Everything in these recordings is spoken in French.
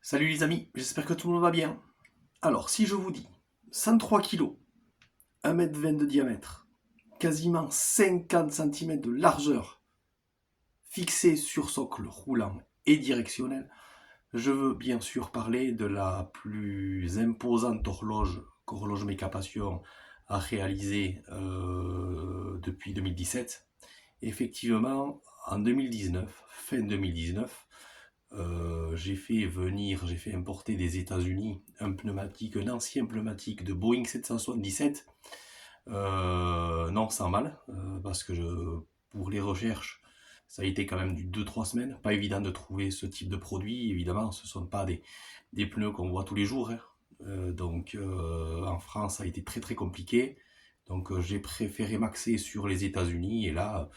Salut les amis, j'espère que tout le monde va bien. Alors, si je vous dis 103 kg, 1,20 m de diamètre, quasiment 50 cm de largeur, fixé sur socle roulant et directionnel, je veux bien sûr parler de la plus imposante horloge qu'Horloge Méca Passion a réalisée depuis 2017. Effectivement, en 2019, fin 2019, j'ai fait importer des États-Unis un ancien pneumatique de Boeing 777. Non, sans mal, parce que pour les recherches, ça a été quand même du 2-3 semaines. Pas évident de trouver ce type de produit. Évidemment, ce ne sont pas des pneus qu'on voit tous les jours, hein. En France, ça a été très très compliqué. Donc j'ai préféré m'axer sur les États-Unis. Et là,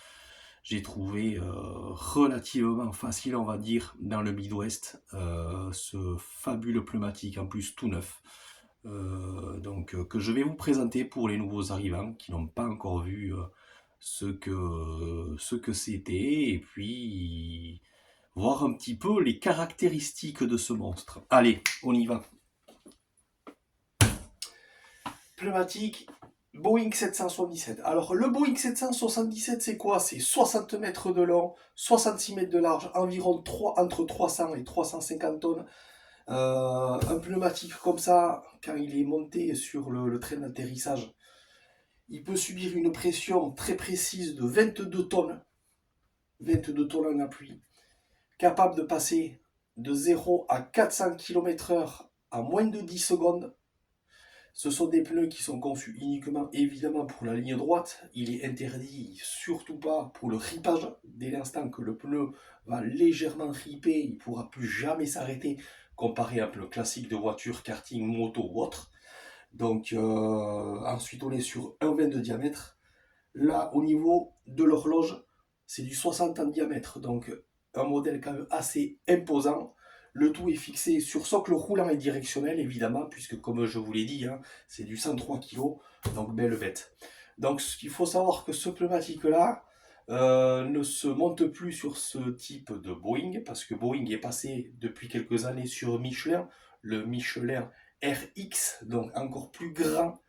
j'ai trouvé relativement facile, on va dire, dans le Midwest, ce fabuleux pneumatique, en plus tout neuf, que je vais vous présenter pour les nouveaux arrivants qui n'ont pas encore vu ce que c'était, et puis voir un petit peu les caractéristiques de ce monstre. Allez, on y va. Pneumatique Boeing 777. Alors le Boeing 777, c'est quoi? C'est 60 mètres de long, 66 mètres de large, environ entre 300 et 350 tonnes. Un pneumatique comme ça, quand il est monté sur le train d'atterrissage, il peut subir une pression très précise de 22 tonnes. 22 tonnes en appui. Capable de passer de 0 à 400 km/h en moins de 10 secondes. Ce sont des pneus qui sont conçus uniquement, évidemment, pour la ligne droite. Il est interdit, surtout pas, pour le ripage. Dès l'instant que le pneu va légèrement riper, il ne pourra plus jamais s'arrêter, comparé à un pneu classique de voiture, karting, moto ou autre. Ensuite, on est sur 1,20 de diamètre. Là, au niveau de l'horloge, c'est du 60 en diamètre. Donc, un modèle quand même assez imposant. Le tout est fixé sur socle roulant et directionnel, évidemment, puisque comme je vous l'ai dit, hein, c'est du 103 kg, donc belle bête. Donc il faut savoir que ce pneumatique-là ne se monte plus sur ce type de Boeing, parce que Boeing est passé depuis quelques années sur Michelin, le Michelin RX, donc encore plus grand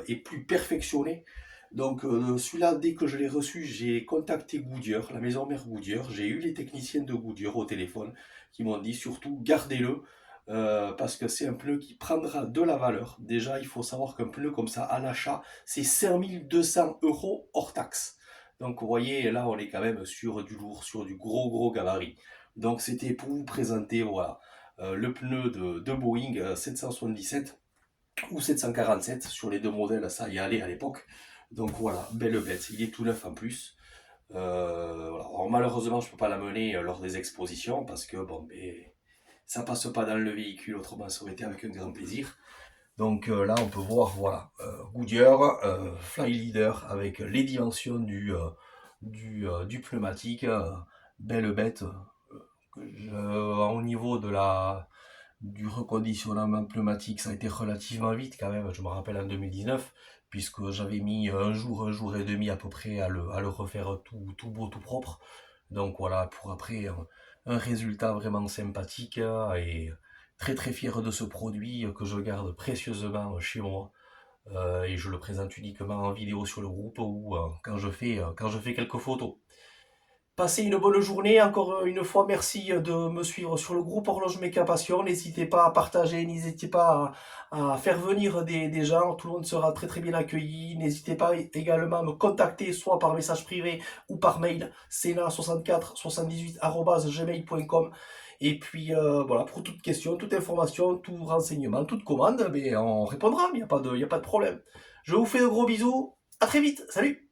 et plus perfectionné. Donc celui-là, dès que je l'ai reçu, j'ai contacté Goodyear, la maison mère Goodyear. J'ai eu les techniciens de Goodyear au téléphone qui m'ont dit surtout gardez-le parce que c'est un pneu qui prendra de la valeur. Déjà, il faut savoir qu'un pneu comme ça à l'achat, c'est 5200 € hors taxe. Donc vous voyez, là on est quand même sur du lourd, sur du gros gabarit. Donc c'était pour vous présenter voilà, le pneu de Boeing 777 ou 747 sur les deux modèles, ça y allait à l'époque. Donc voilà, belle bête, il est tout neuf en plus. Voilà. Alors, malheureusement, je ne peux pas l'amener lors des expositions parce que bon, mais ça passe pas dans le véhicule, autrement ça aurait été avec un grand plaisir. Donc là, on peut voir, voilà, Goodyear, Fly Leader avec les dimensions du pneumatique, belle bête. Au niveau du reconditionnement pneumatique, ça a été relativement vite quand même, je me rappelle en 2019, puisque j'avais mis un jour et demi à peu près à le refaire tout beau, tout propre. Donc voilà, pour après un résultat vraiment sympathique et très très fier de ce produit que je garde précieusement chez moi. Et je le présente uniquement en vidéo sur le groupe ou quand je fais quelques photos. Passez une bonne journée. Encore une fois, merci de me suivre sur le groupe Horloge Méca Passion. N'hésitez pas à partager, n'hésitez pas à faire venir des gens. Tout le monde sera très très bien accueilli. N'hésitez pas également à me contacter soit par message privé ou par mail sena6478@gmail.com. Et puis voilà, pour toute question, toute information, tout renseignement, toute commande, mais on répondra, il n'y a pas de problème. Je vous fais de gros bisous. À très vite. Salut!